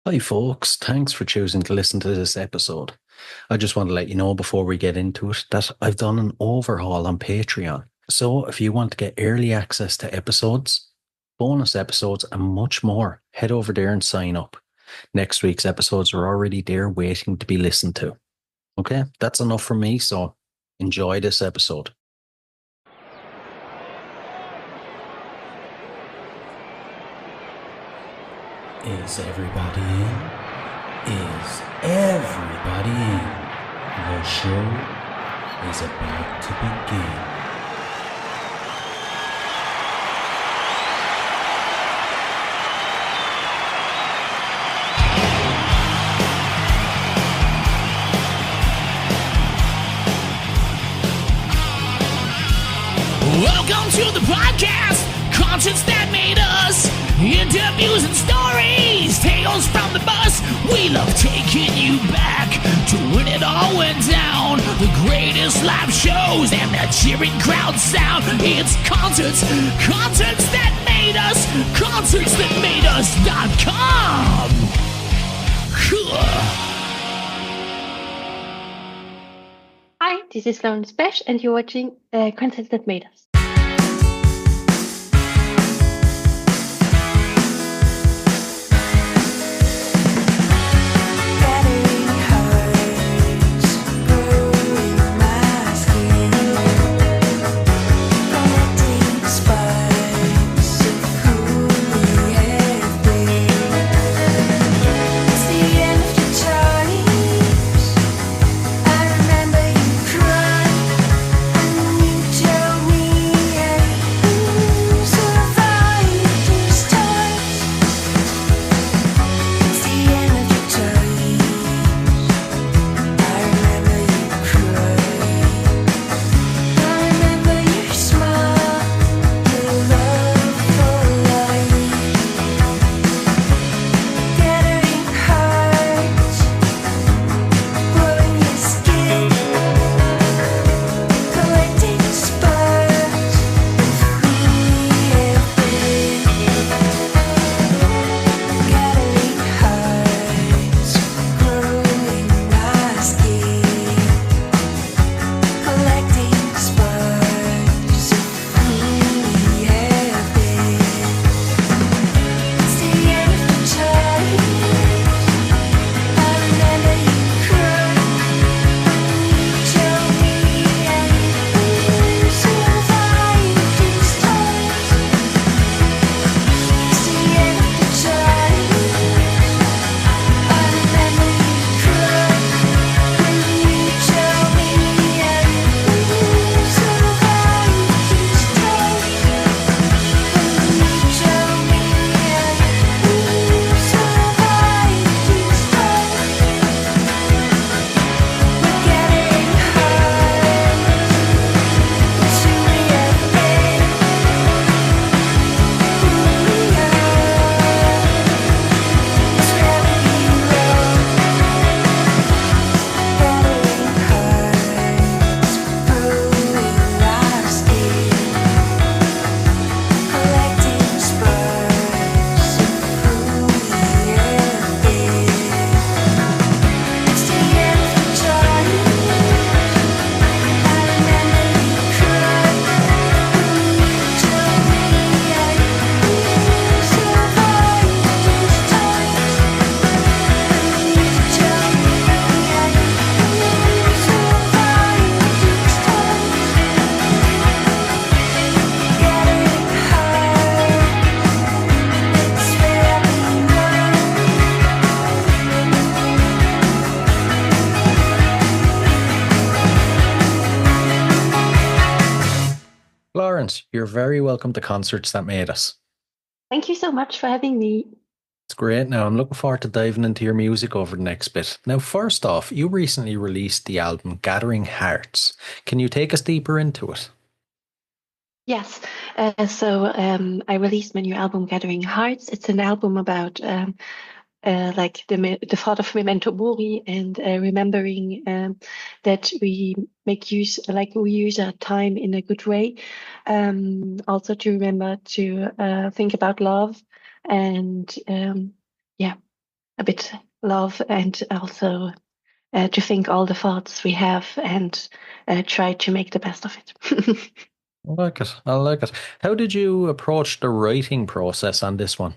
Hi, folks. Thanks for choosing to listen to this episode. I just want to let you know before we get into it that I've done an overhaul on Patreon. So if you want to get early access to episodes, bonus episodes, and much more, head over there and sign up. Next week's episodes are already there waiting to be listened to. Okay, that's enough from me. So enjoy this episode. Is everybody in? Is everybody in? The show is about to begin. Welcome to the podcast, concerts that made us, interviews and stories, tales from the bus. We love taking you back to when it all went down. The greatest live shows and that cheering crowd sound. It's concerts that made us, concerts.com. Hi, this is Florence Besch, and you're watching Concerts That Made Us. Florence, you're very welcome to Concerts That Made Us. Thank you so much for having me. It's great. Now, I'm looking forward to diving into your music over the next bit. Now, first off, you recently released the album Gathering Hearts. Can you take us deeper into it? Yes, I released my new album, Gathering Hearts. It's an album about like the thought of memento mori and remembering that we we use our time in a good way. Also to remember to think about love and yeah. a bit love, and also to think all the thoughts we have and try to make the best of it. I like it. I like it. How did you approach the writing process on this one?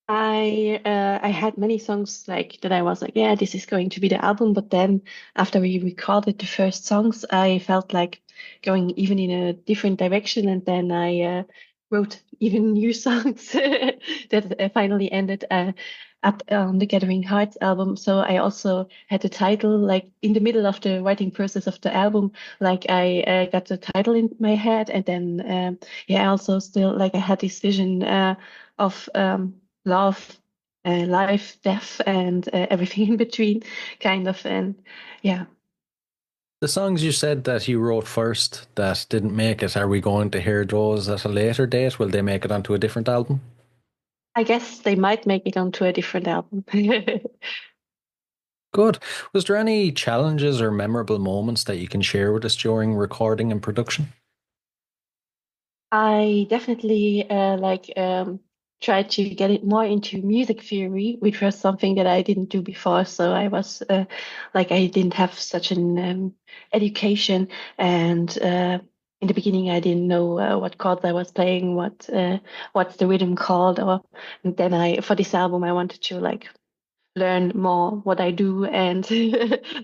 I had many songs like that I was like, yeah, this is going to be the album. But then after we recorded the first songs, I felt like going even in a different direction, and then I wrote even new songs that finally ended up on the Gathering Hearts album. So I also had the title like in the middle of the writing process of the album, like I got the title in my head, and then yeah, I also still like I had this vision of love, life, death, and everything in between, kind of. And yeah, The songs you said that you wrote first that didn't make it, are we going to hear those at a later date? Will they make it onto a different album? I guess they might make it onto a different album. Good. Was there any challenges or memorable moments that you can share with us during recording and production? I definitely tried to get it more into music theory, which was something that I didn't do before. So I was like I didn't have such an education, and in the beginning I didn't know what chords I was playing, what's the rhythm called, or and then I for this album I wanted to like learn more what I do and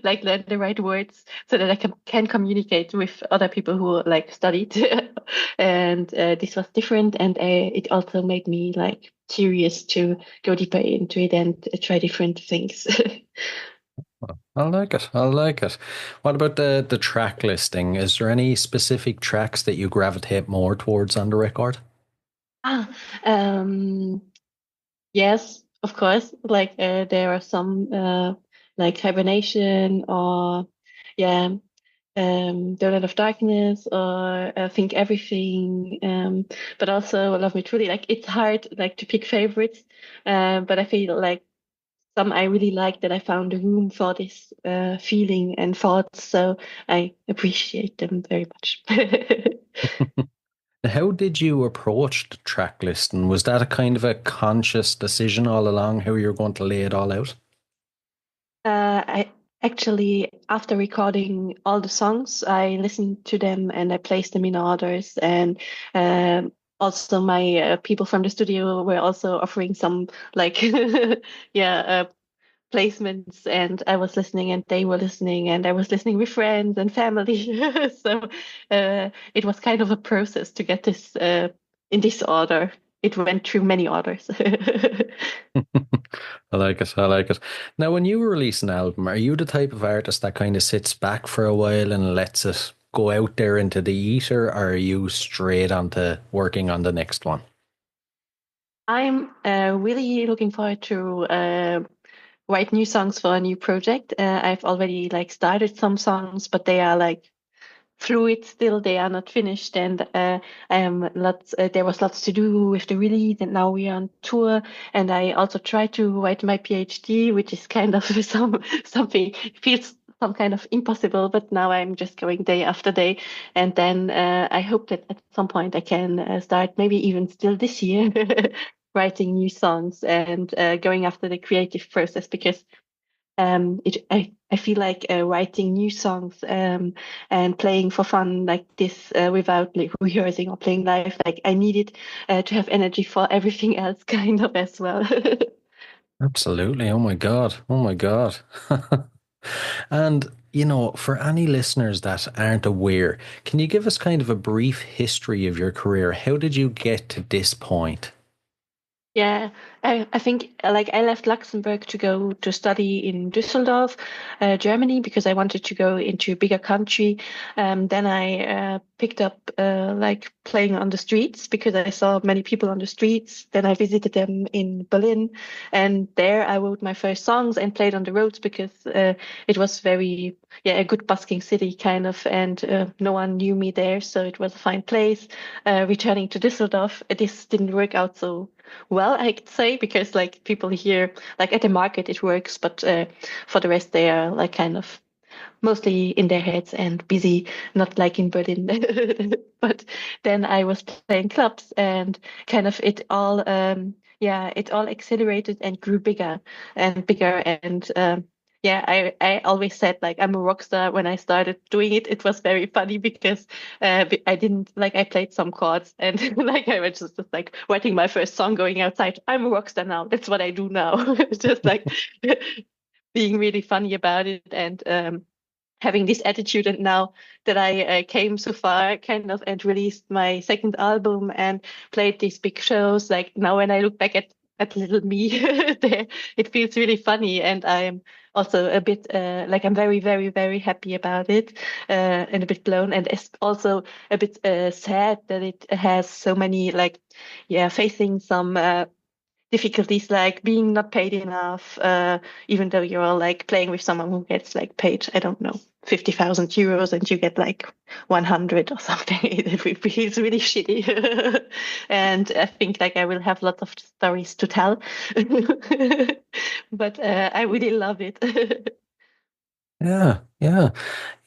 like learn the right words so that I can communicate with other people who like studied. And this was different, and it also made me like curious to go deeper into it and try different things. I like it. I like it. What about the track listing? Is there any specific tracks that you gravitate more towards on the record? ah, um, yes, of course. Like there are some like hibernation or yeah, Donut of Darkness or Think Everything, but also Love Me Truly. Like it's hard like to pick favorites, but I feel like some I really like that I found a room for this feeling and thoughts, so I appreciate them very much. How did you approach the track listing? Was that a kind of a conscious decision all along how you're going to lay it all out? I actually, after recording all the songs, I listened to them and I placed them in orders. And also, my people from the studio were also offering some like, yeah, placements. And I was listening, and they were listening, and I was listening with friends and family. So it was kind of a process to get this in this order. It went through many orders. I like it. I like it. Now, when you release an album, are you the type of artist that kind of sits back for a while and lets it go out there into the ether, or are you straight onto working on the next one? I'm really looking forward to write new songs for a new project. I've already like started some songs, but they are like fluid still. They are not finished, and I am lots. There was lots to do with the release, and now we are on tour. And I also try to write my PhD, which is kind of something feels some kind of impossible. But now I'm just going day after day, and then I hope that at some point I can start, maybe even still this year, writing new songs and going after the creative process because I feel like writing new songs and playing for fun like this without like rehearsing or playing live, like I needed to have energy for everything else kind of as well. Absolutely. Oh my God. Oh my God. And, for any listeners that aren't aware, can you give us kind of a brief history of your career? How did you get to this point? Yeah, I think like I left Luxembourg to go to study in Düsseldorf, Germany, because I wanted to go into a bigger country. Then I picked up like playing on the streets because I saw many people on the streets. Then I visited them in Berlin, and there I wrote my first songs and played on the roads because it was very yeah a good busking city kind of, and no one knew me there, so it was a fine place. Returning to Düsseldorf, this didn't work out so well, I could say, because like people here, like at the market, it works, but for the rest, they are like kind of mostly in their heads and busy, not like in Berlin. But then I was playing clubs and kind of it all accelerated and grew bigger and bigger. And yeah, I always said like I'm a rock star when I started doing it. It was very funny because I didn't like I played some chords and like I was just like writing my first song going outside. I'm a rock star now. That's what I do now. Just like being really funny about it and having this attitude. And now that I came so far kind of and released my second album and played these big shows, like now when I look back at little me there, it feels really funny. And I'm also a bit like I'm very, very, very happy about it and a bit blown. And it's also a bit sad that it has so many like, yeah, facing some difficulties like being not paid enough, even though you're all like playing with someone who gets like paid, I don't know, 50,000 euros and you get like 100 or something. It feels really shitty. And I think like I will have lots of stories to tell, but I really love it. Yeah, yeah.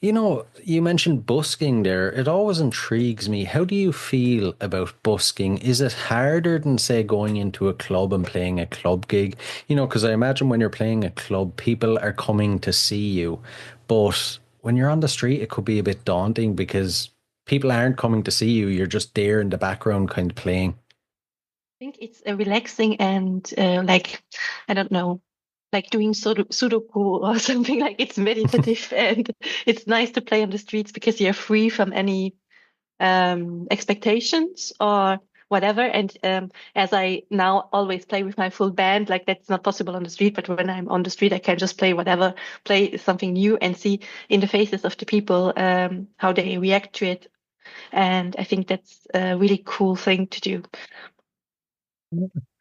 You mentioned busking there. It always intrigues me. How do you feel about busking? Is it harder than, say, going into a club and playing a club gig? Because I imagine when you're playing a club, people are coming to see you. But when you're on the street, it could be a bit daunting because people aren't coming to see you. You're just there in the background, kind of playing. Think it's relaxing and like I don't know, like doing Sudoku or something like it's meditative and it's nice to play on the streets because you're free from any expectations or whatever. And as I now always play with my full band, like that's not possible on the street, but when I'm on the street, I can just play whatever, play something new and see in the faces of the people how they react to it. And I think that's a really cool thing to do.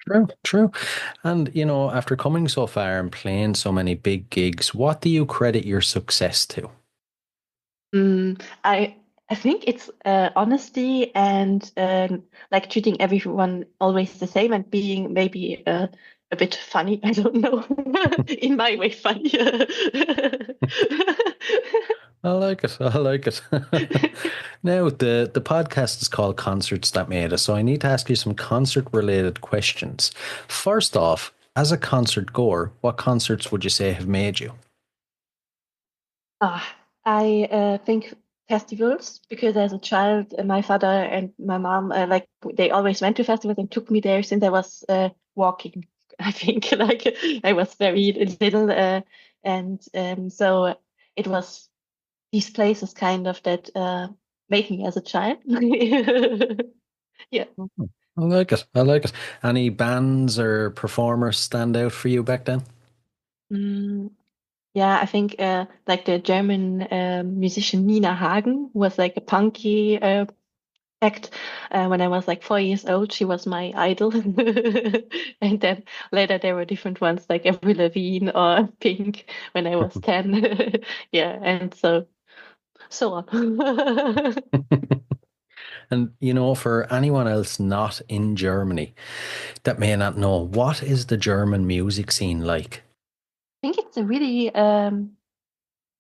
True, true. And, after coming so far and playing so many big gigs, what do you credit your success to? Mm, I think it's honesty and like treating everyone always the same and being maybe a bit funny. I don't know, in my way, funny. I like it. I like it. Now, the podcast is called Concerts That Made Us, so I need to ask you some concert related questions. First off, as a concert goer, what concerts would you say have made you? Ah, I think festivals because as a child, my father and my mom like they always went to festivals and took me there since I was walking. I think like I was very little, and so it was these places kind of that made me as a child. Yeah. Mhm. I like it. I like it. Any bands or performers stand out for you back then? Mm, yeah, I think like the German musician Nina Hagen who was like a punky act when I was like 4 years old. She was my idol, and then later there were different ones like Avril Lavigne or Pink when I was 10. Yeah, and so on. And, for anyone else not in Germany that may not know, what is the German music scene like? I think it's a really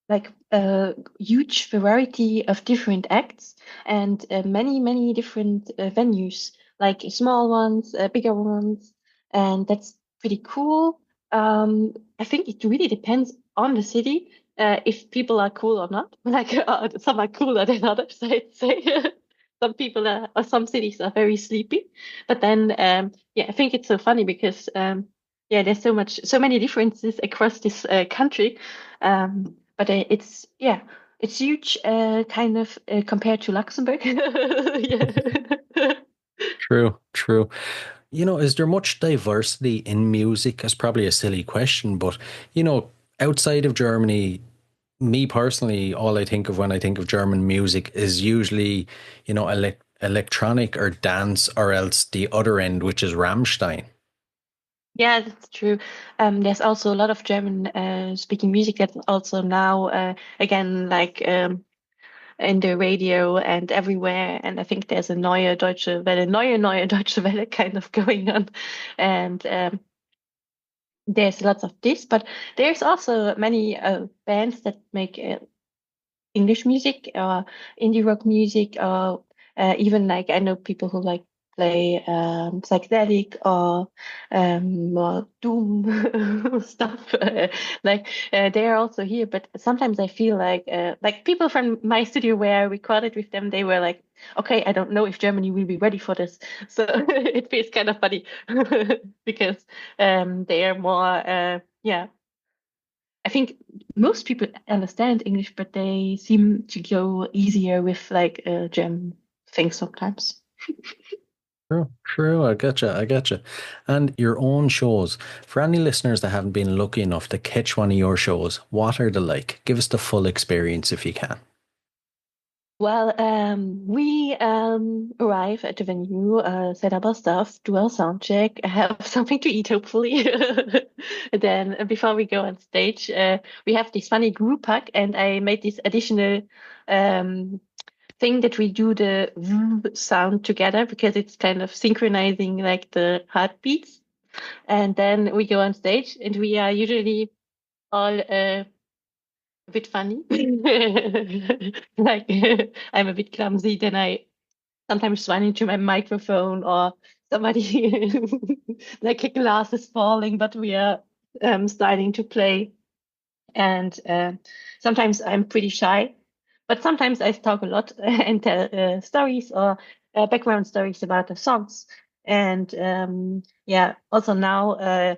like a huge variety of different acts and many different venues, like small ones, bigger ones, and that's pretty cool. I think it really depends on the city if people are cool or not. Like some are cooler than others, I'd say. Some people are, or some cities are very sleepy, but then yeah, I think it's so funny because yeah, there's so many differences across this country. But it's yeah, it's huge, kind of compared to Luxembourg. Yeah. True, true. Is there much diversity in music? That's probably a silly question, but outside of Germany, me personally, all I think of when I think of German music is usually, electronic or dance, or else the other end, which is Rammstein. Yeah, that's true. There's also a lot of German speaking music that's also now again like in the radio and everywhere. And I think there's a neue Deutsche Welle kind of going on. And there's lots of this, but there's also many bands that make English music or indie rock music, or even like I know people who like play psychedelic or more doom stuff. They are also here, but sometimes I feel like people from my studio where I recorded with them, they were like, okay, I don't know if Germany will be ready for this. So it feels kind of funny because they are more yeah. I think most people understand English, but they seem to go easier with like German things sometimes. True, true. I getcha. And your own shows. For any listeners that haven't been lucky enough to catch one of your shows, what are they like? Give us the full experience if you can. Well, we arrive at the venue, set up our stuff, do our sound check, have something to eat, hopefully. Then, before we go on stage, we have this funny group hug, and I made this additional um, thing that we do the sound together because it's kind of synchronizing like the heartbeats. And then we go on stage, and we are usually all a bit funny. Like I'm a bit clumsy, then I sometimes run into my microphone or somebody like a glass is falling, but we are starting to play. And sometimes I'm pretty shy, but sometimes I talk a lot and tell stories or background stories about the songs. And yeah, also now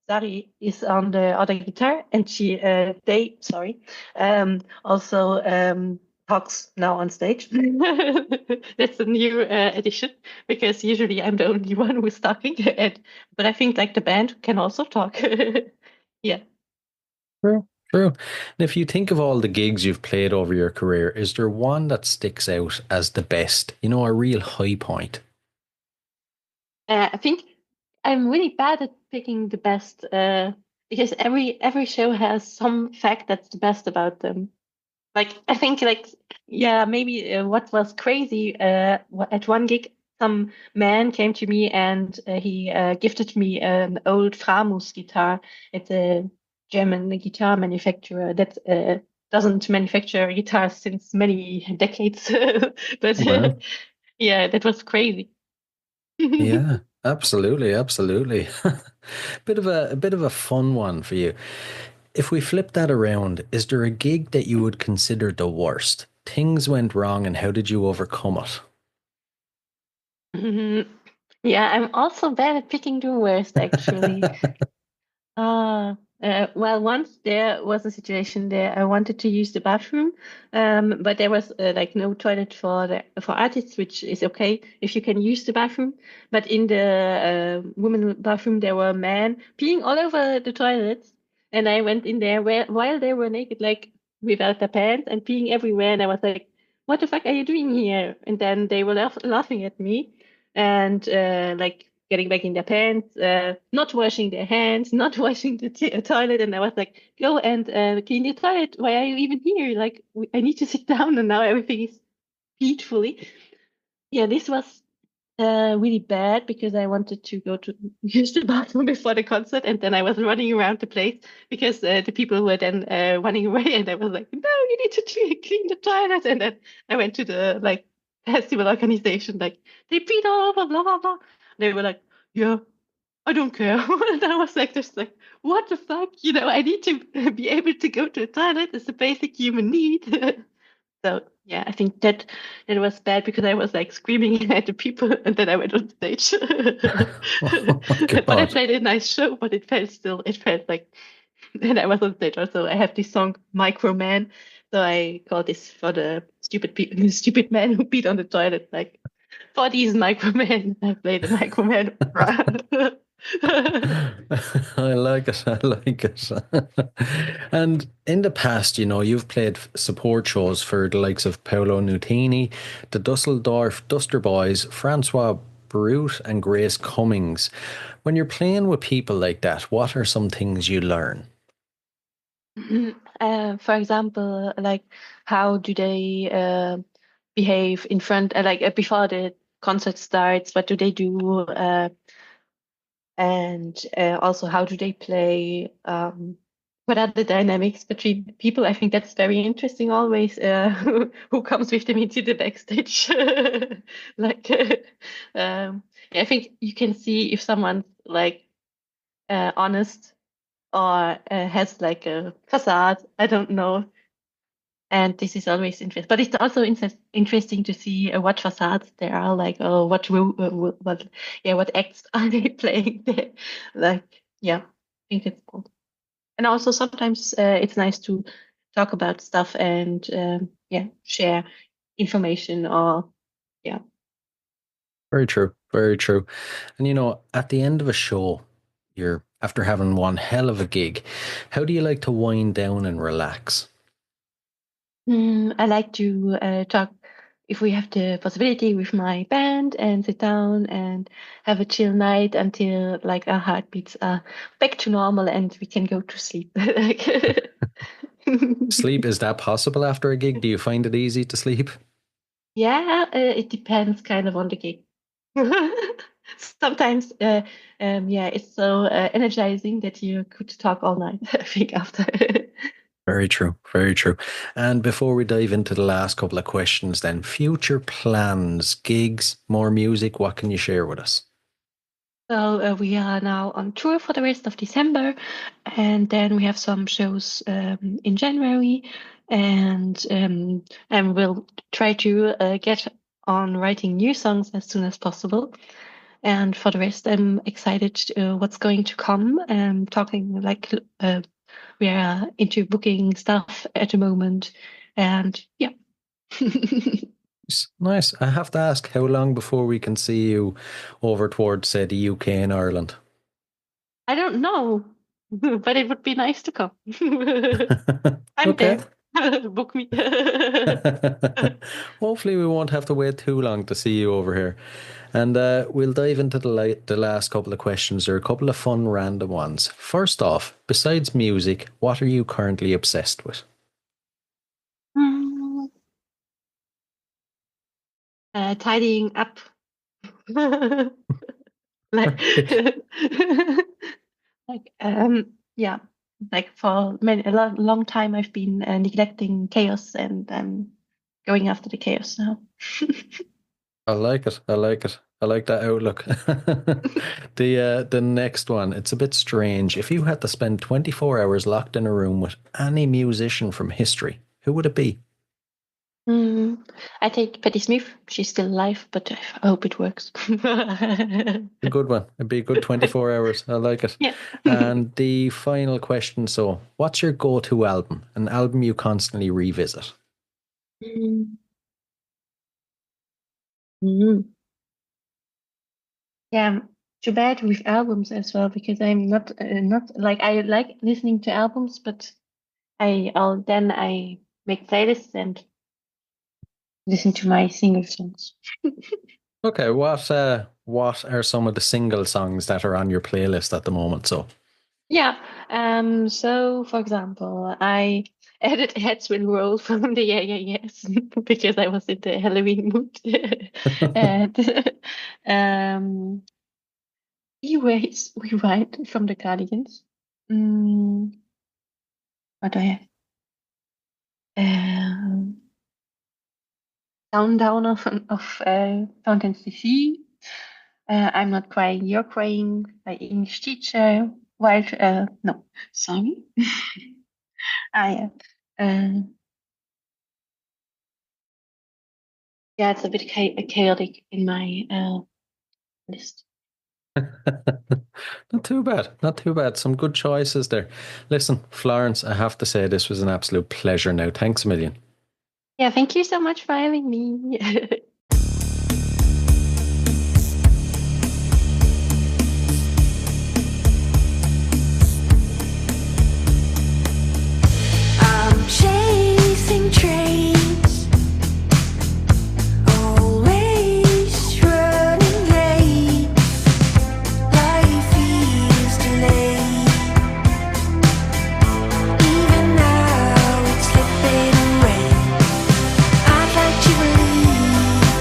Sari is on the other guitar, and also talks now on stage. That's a new addition because usually I'm the only one who's talking, but I think like the band can also talk. Yeah. True, true. And if you think of all the gigs you've played over your career, is there one that sticks out as the best? You know, a real high point. I think I'm really bad at picking the best because every show has some fact that's the best about them. Like I think like yeah, maybe what was crazy at one gig, some man came to me and he gifted me an old Framus guitar. It's a German guitar manufacturer that doesn't manufacture guitars since many decades. But Well, yeah, that was crazy. yeah, absolutely, absolutely. Bit of a fun one for you. If we flip that around, is there a gig that you would consider the worst? Things went wrong and how did you overcome it? Mhm. Yeah, I'm also bad at picking the worst, actually. Ah, well, once there was a situation there I wanted to use the bathroom, but there was like no toilet for artists, which is okay if you can use the bathroom. But in the women bathroom, there were men peeing all over the toilets, and I went in there while they were naked, like without their pants and peeing everywhere, and I was like, "What the fuck are you doing here?" And then they were laughing at me, and like getting back in their pants, not washing their hands, not washing the toilet. And I was like, go and clean the toilet. Why are you even here? Like, I need to sit down, and now everything is peacefully. Yeah, this was really bad because I wanted to go to use the bathroom before the concert, and then I was running around the place because the people were then running away, and I was like, no, you need to clean the toilet. And then I went to the like festival organization, like they peed all over, blah blah blah. They were like, yeah, I don't care. And I was like, just like, what the fuck? You know, I need to be able to go to the toilet. It's a basic human need. So yeah, I think that was bad because I was like screaming at the people, and then I went on stage. Oh my But I God. played a nice show, but it felt like, and I was on stage also. I have this song Micro Man, so I call this for the stupid people, the stupid man who peed on the toilet. Like for these Micro Men, I played the Micro Man. I like it. I like it. And in the past, you know, you've played support shows for the likes of Paolo Nutini, the Dusseldorf Duster Boys, Francois Brute, and Grace Cummings. When you're playing with people like that, what are some things you learn? For example, like how do they behave in front, before the concert starts? What do they do? and also how do they play? What are the dynamics between people? I think that's very interesting always. Who comes with them into the backstage? Like, I think you can see if someone's like honest or has like a facade. I don't know. And this is always interesting, but it's also interesting to see what facades there are, like, oh, what acts are they playing there? Like, yeah, I think it's cool. And also sometimes it's nice to talk about stuff and share information or yeah. Very true. Very true. And at the end of a show, you're after having one hell of a gig. How do you like to wind down and relax? I like to talk if we have the possibility with my band and sit down and have a chill night until like our heartbeats are back to normal and we can go to sleep. Like, Sleep, is that possible after a gig? Do you find it easy to sleep? yeah, it depends kind of on the gig. Sometimes, it's so energizing that you could talk all night, I think, after. Very true. Very true. And before we dive into the last couple of questions, then, future plans, gigs, more music, what can you share with us? So we are now on tour for the rest of December, and then we have some shows in January, and we'll try to get on writing new songs as soon as possible. And for the rest, I'm excited what's going to come. Talking like we are into booking stuff at the moment, and yeah. Nice. I have to ask, how long before we can see you over towards, say, the UK and Ireland? I don't know, but it would be nice to come. I'm Okay. there. Book me. Hopefully, we won't have to wait too long to see you over here. And we'll dive into the last couple of questions. There are a couple of fun random ones. First off, besides music, what are you currently obsessed with? Tidying up. Like, yeah, like for long time I've been neglecting chaos, and I'm going after the chaos now. I like it. I like it. I like that outlook. The next one, it's a bit strange. If you had to spend 24 hours locked in a room with any musician from history, who would it be? I take Patti Smith. She's still alive, but I hope it works. A good one. It'd be a good 24 hours. I like it. Yeah. And the final question. So, what's your go-to album? An album you constantly revisit? Mm. Mm. Yeah, too bad with albums as well because I'm not like I like listening to albums, but I make playlists and listen to my single songs. Okay, what are some of the single songs that are on your playlist at the moment? So, Yeah. So for example, I added Heads Will Roll from the Yeah Yeah Yes because I was in the Halloween mood. And Erase Rewrite from the Cardigans. What do I have? Down Downer of Fountains DC. I'm Not Crying, You're Crying by English Teacher. Wild, no, sorry. Yeah. Yeah, it's a bit chaotic in my list. not too bad. Not too bad. Some good choices there. Listen, Florence, I have to say this was an absolute pleasure now. Thanks a million. Yeah, thank you so much for having me. I'm chasing trains, always running late. Life feels delayed. Even now it's slipping away. I'd like to believe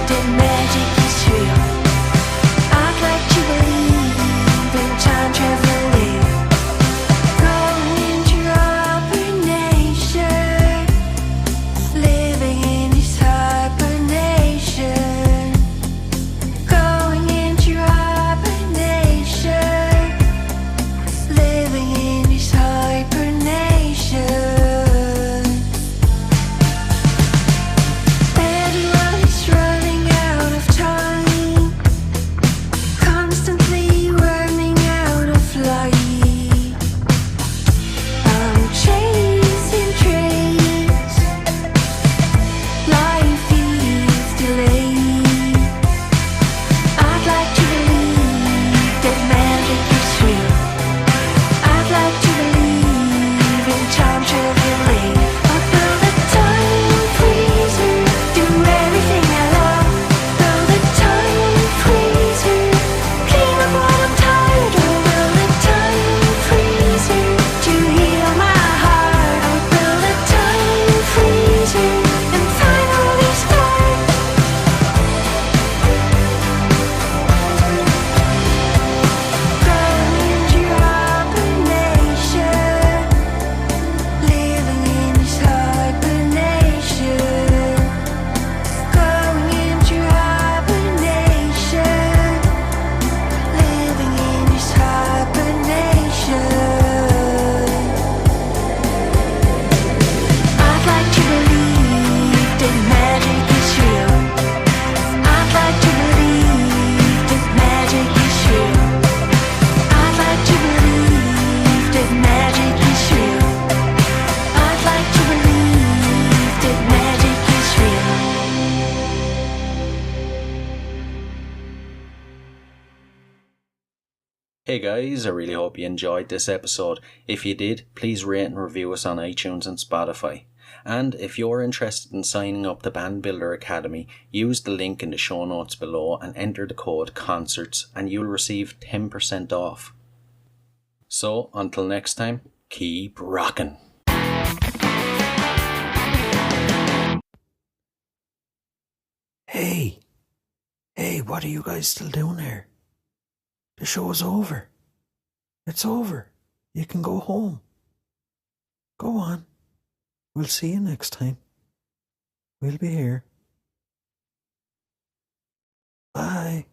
Hey guys, I really hope you enjoyed this episode. If you did, please rate and review us on iTunes and Spotify. And if you're interested in signing up to Band Builder Academy, use the link in the show notes below and enter the code CONCERTS and you'll receive 10% off. So, until next time, keep rocking. Hey, what are you guys still doing here? The show's over. It's over. You can go home. Go on. We'll see you next time. We'll be here. Bye.